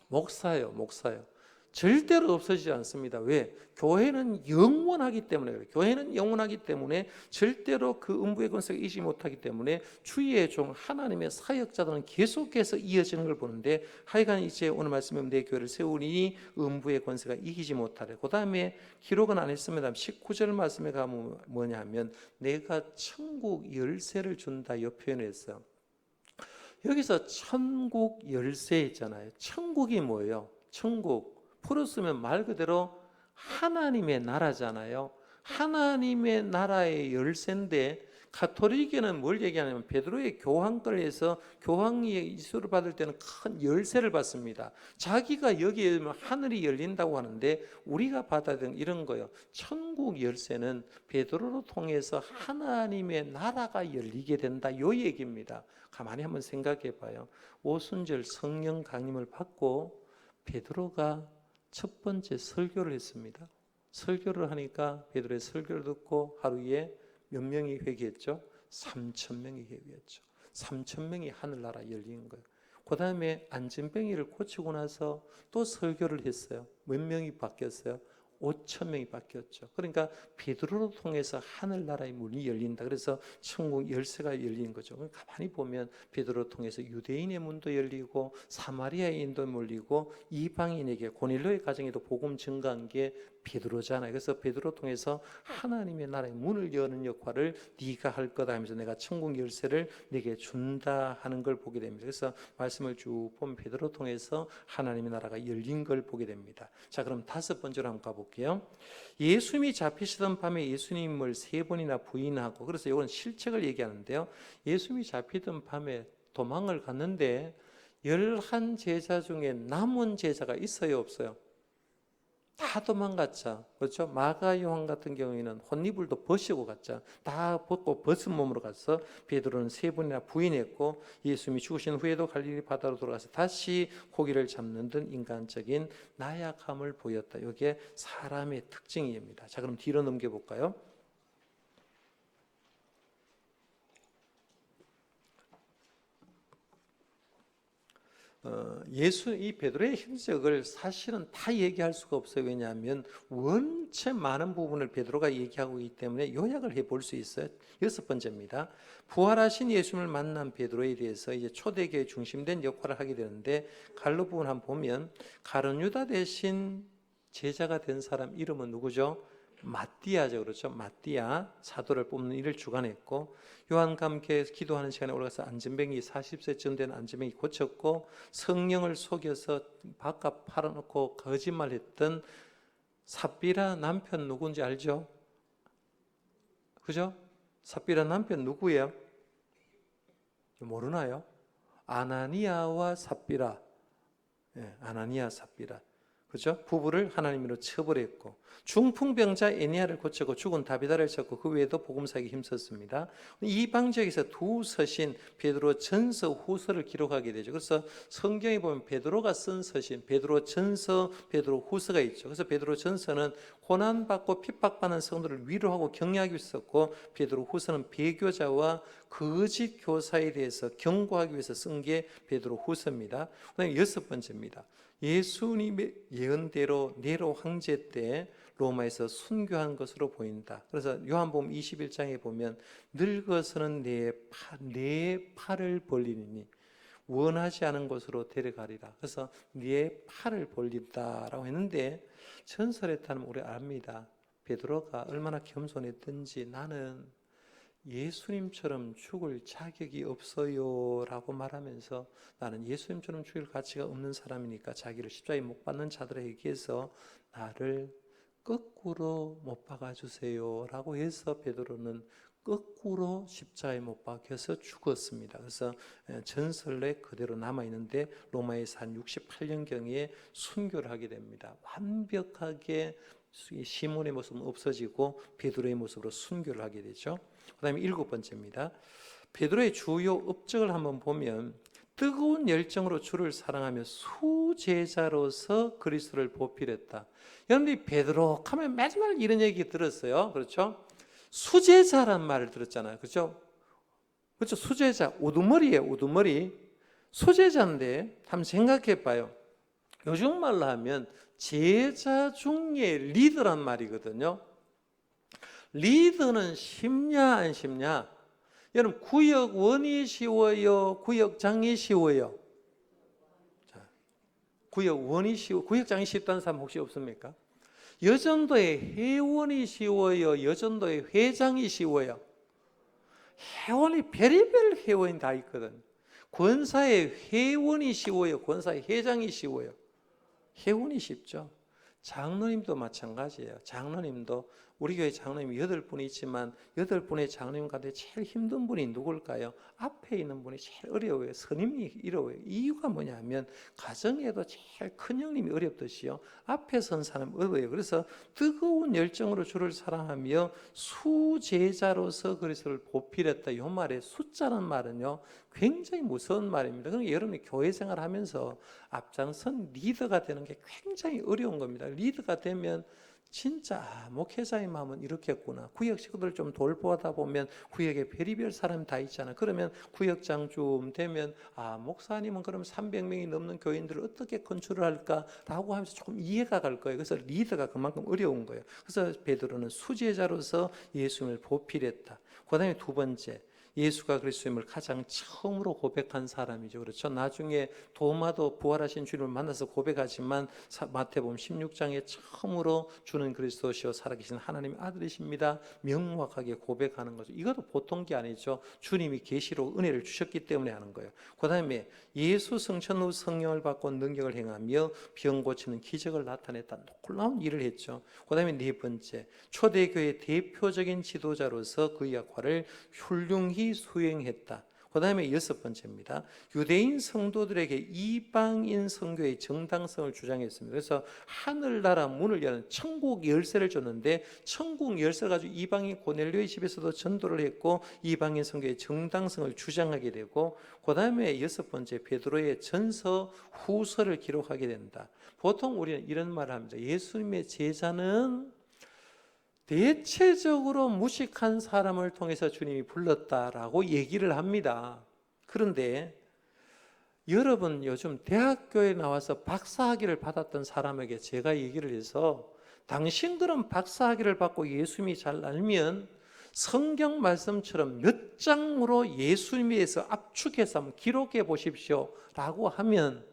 목사예요, 목사요. 절대로 없어지지 않습니다. 왜? 교회는 영원하기 때문에 그래요. 교회는 영원하기 때문에 절대로 그 음부의 권세가 이기지 못하기 때문에 주의 종 하나님의 사역자들은 계속해서 이어지는 걸 보는데 하여간 이제 오늘 말씀에 내 교회를 세우니 음부의 권세가 이기지 못하래. 그 다음에 기록은 안 했습니다. 19절 말씀에 가면 뭐냐 하면 내가 천국 열쇠를 준다 이 표현을 했어요. 여기서 천국 열쇠 있잖아요. 천국이 뭐예요? 천국 풀었으면 말 그대로 하나님의 나라잖아요. 하나님의 나라의 열쇠인데, 가톨릭에는 뭘 얘기하냐면 베드로의 교황권에서 교황의 이수를 받을 때는 큰 열쇠를 받습니다. 자기가 여기에 오면 하늘이 열린다고 하는데, 우리가 받아야 되는 이런 거예요. 천국 열쇠는 베드로를 통해서 하나님의 나라가 열리게 된다, 이 얘기입니다. 가만히 한번 생각해 봐요. 오순절 성령 강림을 받고 베드로가 첫 번째 설교를 했습니다. 설교를 하니까 베드로의 설교를 듣고 하루에 몇 명이 회개했죠? 3,000명이 회개했죠. 3,000명이 하늘나라 열린 거예요. 그 다음에 안진뱅이를 고치고 나서 또 설교를 했어요. 몇 명이 바뀌었어요? 5,000명이 바뀌었죠. 그러니까 베드로를 통해서 하늘나라의 문이 열린다. 그래서 천국 열쇠가 열린 거죠. 가만히 보면 베드로를 통해서 유대인의 문도 열리고 사마리아인도 열리고 이방인에게, 고넬료의 가정에도 복음 증가한 게 베드로잖아요. 그래서 베드로 통해서 하나님의 나라의 문을 여는 역할을 네가 할 거다 하면서 내가 천국 열쇠를 네게 준다 하는 걸 보게 됩니다. 그래서 말씀을 쭉 보면 베드로 통해서 하나님의 나라가 열린 걸 보게 됩니다. 자, 그럼 다섯 번째로 한번 가볼게요. 예수님이 잡히시던 밤에 예수님을 3번이나 부인하고, 그래서 이건 실책을 얘기하는데요. 예수님이 잡히던 밤에 도망을 갔는데 11 제자 중에 남은 제자가 있어요, 없어요? 다 도망갔죠. 그렇죠? 마가 요한 같은 경우에는 혼이불도 벗고 갔죠. 다 벗고 벗은 몸으로 가서 베드로는 3번이나 부인했고, 예수님이 죽으신 후에도 갈릴리 바다로 돌아가서 다시 고기를 잡는 등 인간적인 나약함을 보였다. 이게 사람의 특징입니다. 자, 그럼 뒤로 넘겨볼까요? 이 베드로의 행적을 사실은 다 얘기할 수가 없어요. 왜냐하면 원체 많은 부분을 베드로가 얘기하고 있기 때문에 요약을 해볼 수 있어요. 6번째입니다. 부활하신 예수님을 만난 베드로에 대해서 이제 초대교회의 중심된 역할을 하게 되는데, 갈로 부분 한번 보면 가룟 유다 대신 제자가 된 사람 이름은 누구죠? 마띠아죠. 그렇죠? 마띠아 사도를 뽑는 일을 주관했고, 요한과 함께 기도하는 시간에 올라가서 안진뱅이 40세쯤 된 안진뱅이 고쳤고, 성령을 속여서 바깥 팔아놓고 거짓말했던 삽비라 남편 누군지 알죠? 그죠? 삽비라 남편 누구예요? 모르나요? 아나니아와 삽비라. 아나니아 삽비라. 그렇죠? 부부를 하나님으로 처벌했고, 중풍병자 에니아를 고쳤고, 죽은 다비다를 찾고, 그 외에도 복음사에게 힘썼습니다. 이방 지역에서 두 서신, 베드로 전서, 후서를 기록하게 되죠. 그래서 성경에 보면 베드로가 쓴 서신, 베드로 전서, 베드로 후서가 있죠. 그래서 베드로 전서는 고난받고 핍박받는 성도를 위로하고 격려하기 위해서 썼고, 베드로 후서는 배교자와 거짓 교사에 대해서 경고하기 위해서 쓴 게 베드로 후서입니다. 그다음에 6번째입니다. 예수님의 예언대로 네로 황제 때 로마에서 순교한 것으로 보인다. 그래서 요한복음 21장에 보면 늙어서는 내 팔을 벌리니 원하지 않은 곳으로 데려가리라. 그래서 네 팔을 벌린다라고 했는데, 전설에 따르면 우리 압니다. 베드로가 얼마나 겸손했든지 나는 예수님처럼 죽을 자격이 없어요 라고 말하면서, 나는 예수님처럼 죽을 가치가 없는 사람이니까 자기를 십자가에 못 박는 자들에게서 나를 거꾸로 못 박아주세요 라고 해서 베드로는 거꾸로 십자가에 못 박혀서 죽었습니다. 그래서 전설에 그대로 남아있는데, 로마에서 한 68년경에 순교를 하게 됩니다. 완벽하게 시몬의 모습은 없어지고 베드로의 모습으로 순교를 하게 되죠. 그 다음에 7번째입니다. 베드로의 주요 업적을 한번 보면, 뜨거운 열정으로 주를 사랑하며 수제자로서 그리스도를 보필했다. 여러분들이 베드로 하면 마지막 이런 얘기 들었어요. 그렇죠? 수제자란 말을 들었잖아요. 그렇죠? 그렇죠? 수제자, 우두머리예요. 우두머리. 수제자인데 한번 생각해 봐요. 요즘 말로 하면 제자 중에 리더란 말이거든요. 리더는 쉽냐 안 쉽냐? 여러분, 구역원이 쉬워요? 구역장이 쉬워요? 자, 구역원이 쉬워, 구역장이 쉽다는 사람 혹시 없습니까? 여전도의 회원이 쉬워요? 여전도의 회장이 쉬워요? 회원이 별의별 회원이 다 있거든. 권사의 회원이 쉬워요? 권사의 회장이 쉬워요? 회원이 쉽죠. 장로님도 마찬가지예요. 장로님도 우리 교회 장로님이 8분이 있지만 8분의 장로님 가운데 제일 힘든 분이 누굴까요? 앞에 있는 분이 제일 어려워요. 스님이 어려워요. 이유가 뭐냐면 가정에도 제일 큰 형님이 어렵듯이요. 앞에 선 사람 어려워요. 그래서 뜨거운 열정으로 주를 사랑하며 수제자로서 그리스도를 보필했다. 이 말에 숫자란 말은요. 굉장히 무서운 말입니다. 그러니까 여러분이 교회 생활하면서 앞장선 리더가 되는 게 굉장히 어려운 겁니다. 리더가 되면 진짜 목회자의 마음은 이렇겠구나. 구역 식구들 좀 돌보다 보면 구역에 별의별 사람 다 있잖아. 그러면 구역장 좀 되면 목사님은 그럼 300명이 넘는 교인들을 어떻게 컨트롤 할까라고 하면서 조금 이해가 갈 거예요. 그래서 리더가 그만큼 어려운 거예요. 그래서 베드로는 수제자로서 예수님을 보필했다. 그다음에 두 번째, 예수가 그리스도임을 가장 처음으로 고백한 사람이죠. 그렇죠. 나중에 도마도 부활하신 주님을 만나서 고백하지만 마태복음 16장에 처음으로 주는 그리스도시요 살아계신 하나님의 아들이십니다. 명확하게 고백하는 거죠. 이것도 보통 게 아니죠. 주님이 계시로 은혜를 주셨기 때문에 하는 거예요. 그다음에 예수 성천 후 성령을 받고 능력을 행하며 병 고치는 기적을 나타냈다. 놀라운 일을 했죠. 그다음에 네 번째, 초대교회 대표적인 지도자로서 그 역할을 훌륭히 수행했다. 그 다음에 여섯 번째입니다. 유대인 성도들에게 이방인 선교의 정당성을 주장했습니다. 그래서 하늘나라 문을 여는 천국 열쇠를 줬는데 천국 열쇠를 가지고 이방인 고넬료의 집에서도 전도를 했고 이방인 선교의 정당성을 주장하게 되고, 그 다음에 여섯 번째, 베드로의 전서 후서를 기록하게 된다. 보통 우리는 이런 말을 합니다. 예수님의 제자는 대체적으로 무식한 사람을 통해서 주님이 불렀다라고 얘기를 합니다. 그런데 여러분, 요즘 대학교에 나와서 박사학위를 받았던 사람에게 제가 얘기를 해서 당신들은 박사학위를 받고 예수님이 잘 알면 성경 말씀처럼 몇 장으로 예수님에 대해서 압축해서 한번 기록해 보십시오 라고 하면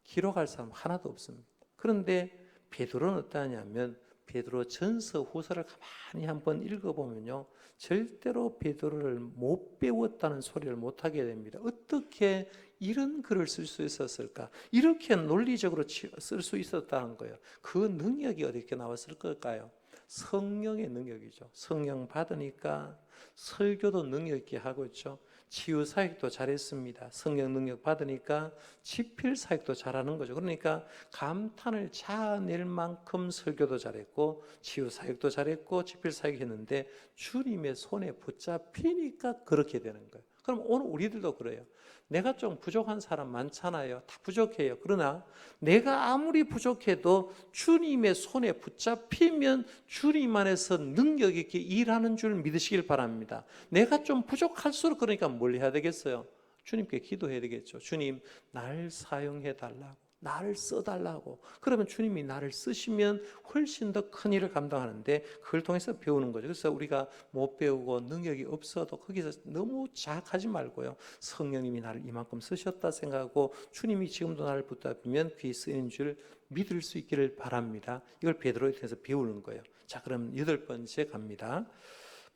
기록할 사람 하나도 없습니다. 그런데 베드로는 어떠냐면 베드로 전서 후서를 가만히 한번 읽어보면요, 절대로 베드로를 못 배웠다는 소리를 못하게 됩니다. 어떻게 이런 글을 쓸 수 있었을까? 이렇게 논리적으로 쓸 수 있었다는 거예요. 그 능력이 어떻게 나왔을 걸까요? 성령의 능력이죠. 성령 받으니까 설교도 능력 있게 하고 있죠. 치유 사역도 잘했습니다. 성령 능력 받으니까 집필 사역도 잘하는 거죠. 그러니까 감탄을 자아낼 만큼 설교도 잘했고 치유 사역도 잘했고 집필 사역했는데 주님의 손에 붙잡히니까 그렇게 되는 거예요. 그럼 오늘 우리들도 그래요. 내가 좀 부족한 사람 많잖아요. 다 부족해요. 그러나 내가 아무리 부족해도 주님의 손에 붙잡히면 주님 안에서 능력 있게 일하는 줄 믿으시길 바랍니다. 내가 좀 부족할수록 그러니까 뭘 해야 되겠어요? 주님께 기도해야 되겠죠. 주님, 날 사용해 달라고, 나를 써달라고. 그러면 주님이 나를 쓰시면 훨씬 더 큰 일을 감당하는데 그걸 통해서 배우는 거죠. 그래서 우리가 못 배우고 능력이 없어도 거기서 너무 자학하지 말고요, 성령님이 나를 이만큼 쓰셨다 생각하고 주님이 지금도 나를 붙잡으면 귀에 쓰이는 줄 믿을 수 있기를 바랍니다. 이걸 베드로에 통해서 배우는 거예요. 자, 그럼 여덟 번째 갑니다.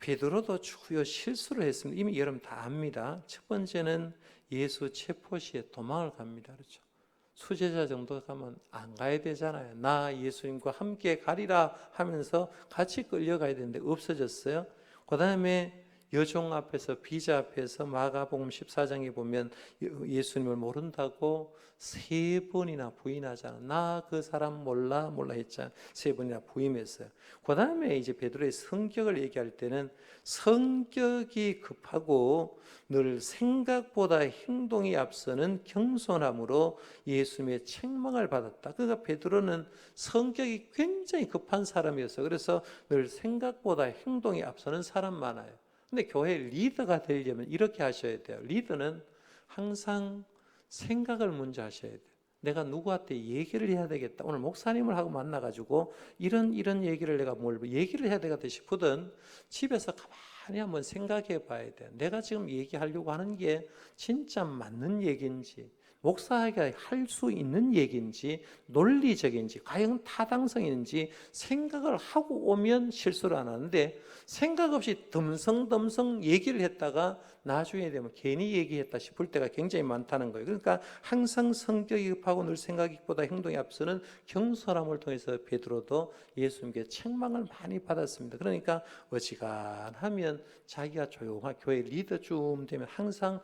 베드로도 주요 실수를 했습니다. 이미 여러분 다 압니다. 첫 번째는 예수 체포 시에 도망을 갑니다. 그렇죠? 수제자 정도 가면 안 가야 되잖아요. 나 예수님과 함께 가리라 하면서 같이 끌려가야 되는데 없어졌어요. 그 다음에 여종 앞에서, 비자 앞에서 마가복음 14장에 보면 예수님을 모른다고 세 번이나 부인하잖아. 나 그 사람 몰라 했잖아. 세 번이나 부인했어요. 그 다음에 이제 베드로의 성격을 얘기할 때는 성격이 급하고 늘 생각보다 행동이 앞서는 겸손함으로 예수님의 책망을 받았다. 그러니까 베드로는 성격이 굉장히 급한 사람이었어요. 그래서 늘 생각보다 행동이 앞서는 사람 많아요. 근데 교회 리더가 되려면 이렇게 하셔야 돼요. 리더는 항상 생각을 먼저 하셔야 돼요. 내가 누구한테 얘기를 해야 되겠다. 오늘 목사님을 하고 만나가지고 이런 얘기를 내가 뭘 얘기를 해야 되겠다 싶거든. 집에서 가만히 한번 생각해 봐야 돼요. 내가 지금 얘기하려고 하는 게 진짜 맞는 얘기인지, 목사에게 할 수 있는 얘기인지, 논리적인지, 과연 타당성인지 생각을 하고 오면 실수를 안 하는데 생각 없이 덤성덤성 얘기를 했다가 나중에 되면 괜히 얘기했다 싶을 때가 굉장히 많다는 거예요. 그러니까 항상 성격이 급하고 늘 생각보다 행동이 앞서는 경솔함을 통해서 베드로도 예수님께 책망을 많이 받았습니다. 그러니까 어지간하면 자기가 조용하게 교회 리더쯤 되면 항상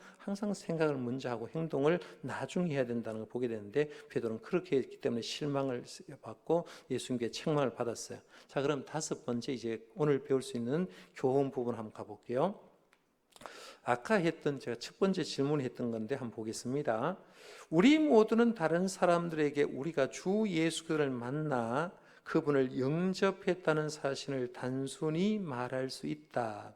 생각을 먼저 하고 행동을 나중에 해야 된다는 걸 보게 되는데, 베드로는 그렇게 했기 때문에 실망을 받고 예수님께 책망을 받았어요. 자, 그럼 다섯 번째, 이제 오늘 배울 수 있는 교훈 부분 한번 가볼게요. 아까 했던, 제가 첫 번째 질문했던 건데 한번 보겠습니다. 우리 모두는 다른 사람들에게 우리가 주 예수 그리스도를 만나 그분을 영접했다는 사실을 단순히 말할 수 있다.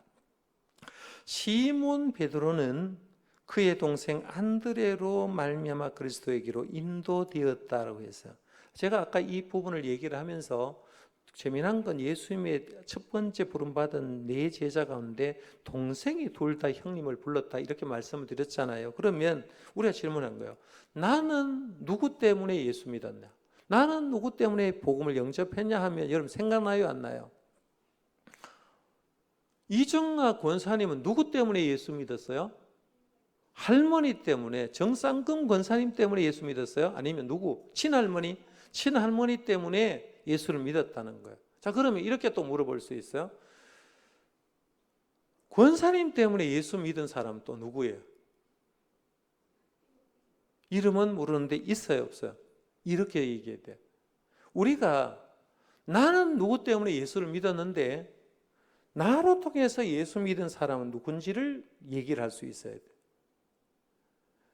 시몬 베드로는 그의 동생 안드레로 말미암아 그리스도에게로 인도되었다라고 해서, 제가 아까 이 부분을 얘기를 하면서 재미난 건 예수님의 첫 번째 부름받은 네 제자 가운데 동생이 둘 다 형님을 불렀다 이렇게 말씀을 드렸잖아요. 그러면 우리가 질문한 거예요. 나는 누구 때문에 예수 믿었냐? 나는 누구 때문에 복음을 영접했냐 하면 여러분 생각나요, 안 나요? 이정아 권사님은 누구 때문에 예수 믿었어요? 할머니 때문에, 정쌍금 권사님 때문에 예수 믿었어요? 아니면 누구? 친할머니? 친할머니 때문에 예수를 믿었다는 거예요. 자, 그러면 이렇게 또 물어볼 수 있어요. 권사님 때문에 예수 믿은 사람은 또 누구예요? 이름은 모르는데 있어요, 없어요? 이렇게 얘기해야 돼요. 우리가 나는 누구 때문에 예수를 믿었는데 나로 통해서 예수 믿은 사람은 누군지를 얘기를 할 수 있어야 돼요.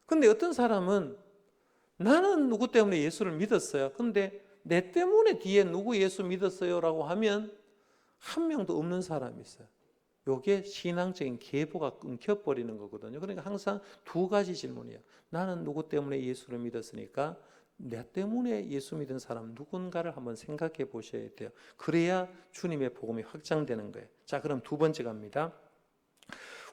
근데 어떤 사람은 나는 누구 때문에 예수를 믿었어요. 근데 내 때문에 뒤에 누구 예수 믿었어요? 라고 하면 한 명도 없는 사람이 있어요. 이게 신앙적인 계보가 끊겨버리는 거거든요. 그러니까 항상 두 가지 질문이에요. 나는 누구 때문에 예수를 믿었으니까 내 때문에 예수 믿은 사람 누군가를 한번 생각해 보셔야 돼요. 그래야 주님의 복음이 확장되는 거예요. 자, 그럼 두 번째 갑니다.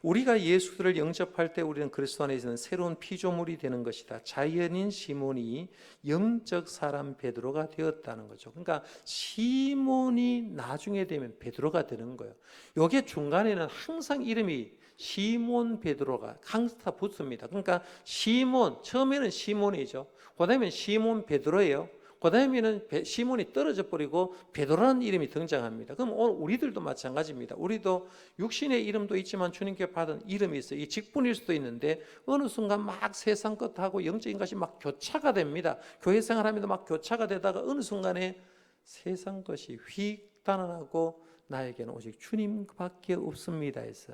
우리가 예수를 영접할 때 우리는 그리스도 안에 있는 새로운 피조물이 되는 것이다. 자연인 시몬이 영적 사람 베드로가 되었다는 거죠. 그러니까 시몬이 나중에 되면 베드로가 되는 거예요. 여기 중간에는 항상 이름이 시몬 베드로가 항상 붙습니다. 그러니까 시몬, 처음에는 시몬이죠. 그 다음에 시몬 베드로예요. 그 다음에는 시몬이 떨어져 버리고 베드로라는 이름이 등장합니다. 그럼 오늘 우리들도 마찬가지입니다. 우리도 육신의 이름도 있지만 주님께 받은 이름이 있어요. 이 직분일 수도 있는데 어느 순간 막 세상 것하고 영적인 것이 막 교차가 됩니다. 교회 생활하면서 막 교차가 되다가 어느 순간에 세상 것이 휙 단언하고 나에게는 오직 주님밖에 없습니다 해서,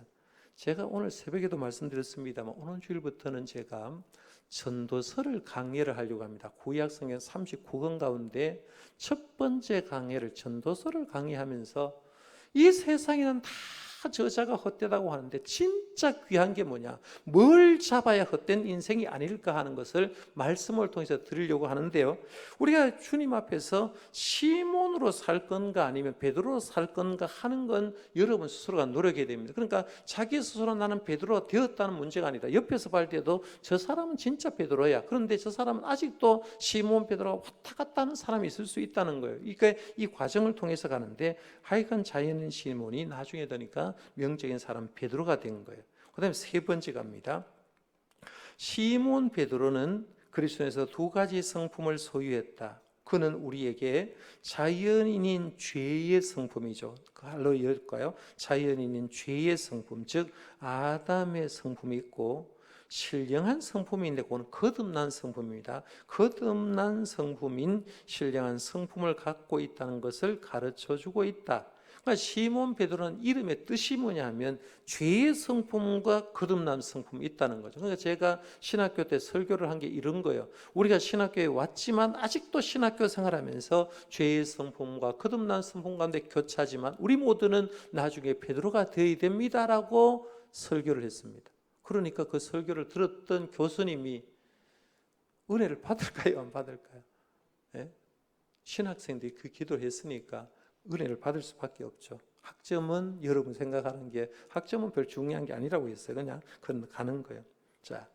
제가 오늘 새벽에도 말씀드렸습니다만 오늘 주일부터는 제가 전도서를 강의를 하려고 합니다. 구약성경 39권 가운데 첫 번째 강의를 전도서를 강의하면서 이 세상에는 다 저자가 헛되다고 하는데 진짜 귀한 게 뭐냐, 뭘 잡아야 헛된 인생이 아닐까 하는 것을 말씀을 통해서 드리려고 하는데요. 우리가 주님 앞에서 시몬으로 살 건가 아니면 베드로로 살 건가 하는 건 여러분 스스로가 노력해야 됩니다. 그러니까 자기 스스로 나는 베드로가 되었다는 문제가 아니다. 옆에서 볼 때도 저 사람은 진짜 베드로야. 그런데 저 사람은 아직도 시몬 베드로가 왔다 갔다 하는 사람이 있을 수 있다는 거예요. 그러니까 이 과정을 통해서 가는데 하여간 자연인 시몬이 나중에 되니까 명적인 사람 베드로가 된 거예요. 그 다음에 세 번째 갑니다. 시몬 베드로는 그리스도에서 두 가지 성품을 소유했다. 그는 우리에게 자연인인 죄의 성품이죠. 그 할로 열까요? 자연인인 죄의 성품, 즉 아담의 성품이 있고 신령한 성품이 있는데 그건 거듭난 성품입니다. 거듭난 성품인 신령한 성품을 갖고 있다는 것을 가르쳐주고 있다. 그러니까 시몬 베드로는 이름의 뜻이 뭐냐 하면 죄의 성품과 거듭난 성품이 있다는 거죠. 그러니까 제가 신학교 때 설교를 한 게 이런 거예요. 우리가 신학교에 왔지만 아직도 신학교 생활하면서 죄의 성품과 거듭난 성품 가운데 교차하지만 우리 모두는 나중에 베드로가 되어야 됩니다라고 설교를 했습니다. 그러니까 그 설교를 들었던 교수님이 은혜를 받을까요? 안 받을까요? 네? 신학생들이 그 기도를 했으니까 은혜를 받을 수밖에 없죠. 학점은 여러분 생각하는 게 학점은 별 중요한 게 아니라고 했어요. 그냥 가는 거예요. 자,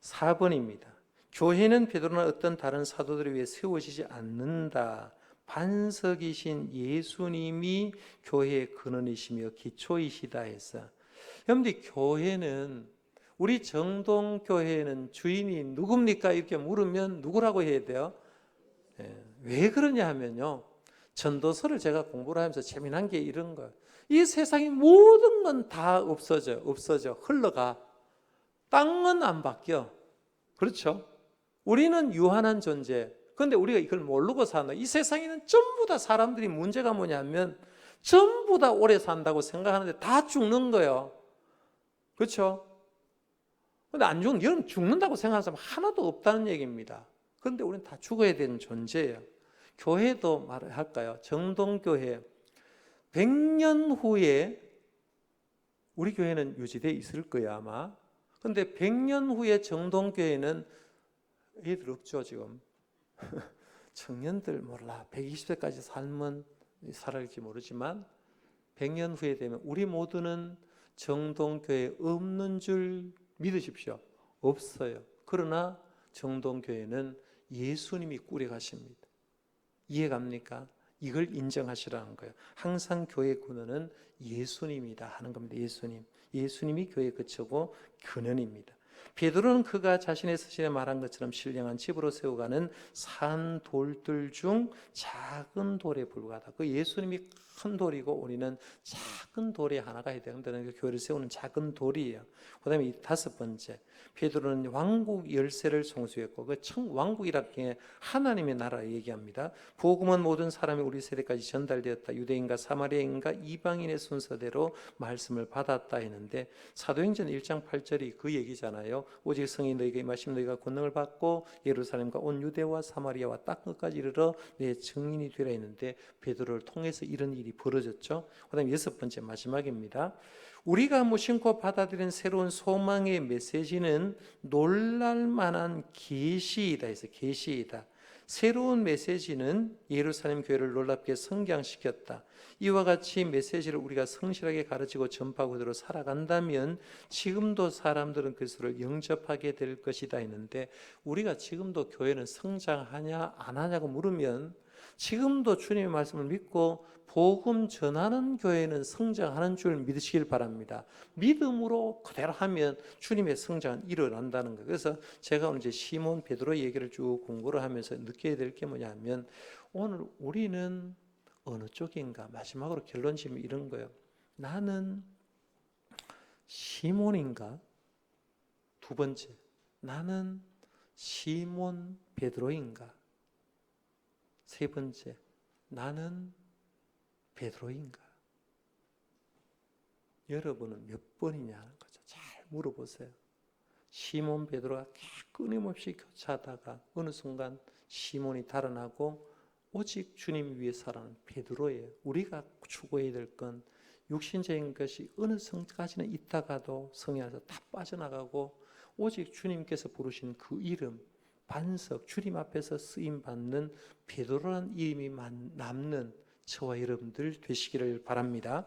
4번입니다. 교회는 베드로나 어떤 다른 사도들에 의해 세워지지 않는다. 반석이신 예수님이 교회의 근원이시며 기초이시다 해서, 여러분들 교회는 우리 정동교회는 주인이 누굽니까? 이렇게 물으면 누구라고 해야 돼요? 왜 그러냐 하면요, 전도서를 제가 공부를 하면서 재미난 게 이런 거예요. 이 세상의 모든 건 다 없어져 흘러가. 땅은 안 바뀌어. 그렇죠? 우리는 유한한 존재. 그런데 우리가 이걸 모르고 사는, 이 세상에는 전부 다 사람들이 문제가 뭐냐면 전부 다 오래 산다고 생각하는데 다 죽는 거예요. 그렇죠? 근데 안 죽는, 여러분 죽는다고 생각하는 사람 하나도 없다는 얘기입니다. 그런데 우리는 다 죽어야 되는 존재예요. 교회도 말할까요? 정동교회 100년 후에 우리 교회는 유지되어 있을 거예요 아마. 그런데 100년 후에 정동교회는 애들 없죠 지금. 청년들 몰라 120세까지 살면 살아갈지 모르지만 100년 후에 되면 우리 모두는 정동교회 없는 줄 믿으십시오. 없어요. 그러나 정동교회는 예수님이 꾸려 가십니다. 이해갑니까? 이걸 인정하시라는 거예요. 항상 교회 근원은 예수님이다 하는 겁니다. 예수님이 교회 거처고 근원입니다. 베드로는 그가 자신의 서신에 말한 것처럼 신령한 집으로 세워가는 산 돌들 중 작은 돌에 불과하다. 그 예수님이 큰 돌이고 우리는 작은 돌이 하나가 해야 되는데 교회를 세우는 작은 돌이에요. 그 다음에 이 다섯 번째, 베드로는 왕국 열쇠를 송수했고 그 왕국이라는 게 하나님의 나라 얘기합니다. 복음은 모든 사람이 우리 세대까지 전달되었다. 유대인과 사마리아인과 이방인의 순서대로 말씀을 받았다 했는데 사도행전 1장 8절이 그 얘기잖아요. 오직 성이 너희에게 임하시면 너희가 권능을 받고 예루살렘과 온 유대와 사마리아와 땅 끝까지 이르러 내 증인이 되라 했는데 베드로를 통해서 이런 일이 벌어졌죠. 그 다음에 여섯 번째 마지막입니다. 우리가 무심코 받아들인 새로운 소망의 메시지는 놀랄만한 계시이다 해서 계시이다. 새로운 메시지는 예루살렘 교회를 놀랍게 성장시켰다. 이와 같이 메시지를 우리가 성실하게 가르치고 전파하고 그대로 살아간다면 지금도 사람들은 그리스도를 영접하게 될 것이다 했는데 우리가 지금도 교회는 성장하냐 안 하냐고 물으면 지금도 주님의 말씀을 믿고 복음 전하는 교회는 성장하는 줄 믿으시길 바랍니다. 믿음으로 그대로 하면 주님의 성장은 일어난다는 거예요. 그래서 제가 오늘 이제 시몬 베드로 얘기를 쭉 공부를 하면서 느껴야 될 게 뭐냐면 오늘 우리는 어느 쪽인가? 마지막으로 결론 지면 이런 거예요. 나는 시몬인가? 두 번째, 나는 시몬 베드로인가? 세 번째, 나는 베드로인가? 여러분은 몇 번이냐는 거죠. 잘 물어보세요. 시몬 베드로가 끊임없이 교차하다가 어느 순간 시몬이 달아나고 오직 주님 위해 살아가는 베드로예요. 우리가 추구해야 될 건 육신적인 것이 어느 성까지는 있다가도 성에 안에서 다 빠져나가고 오직 주님께서 부르신 그 이름, 반석, 주님 앞에서 쓰임받는 베드로라는 이름이 남는 저와 여러분들 되시기를 바랍니다.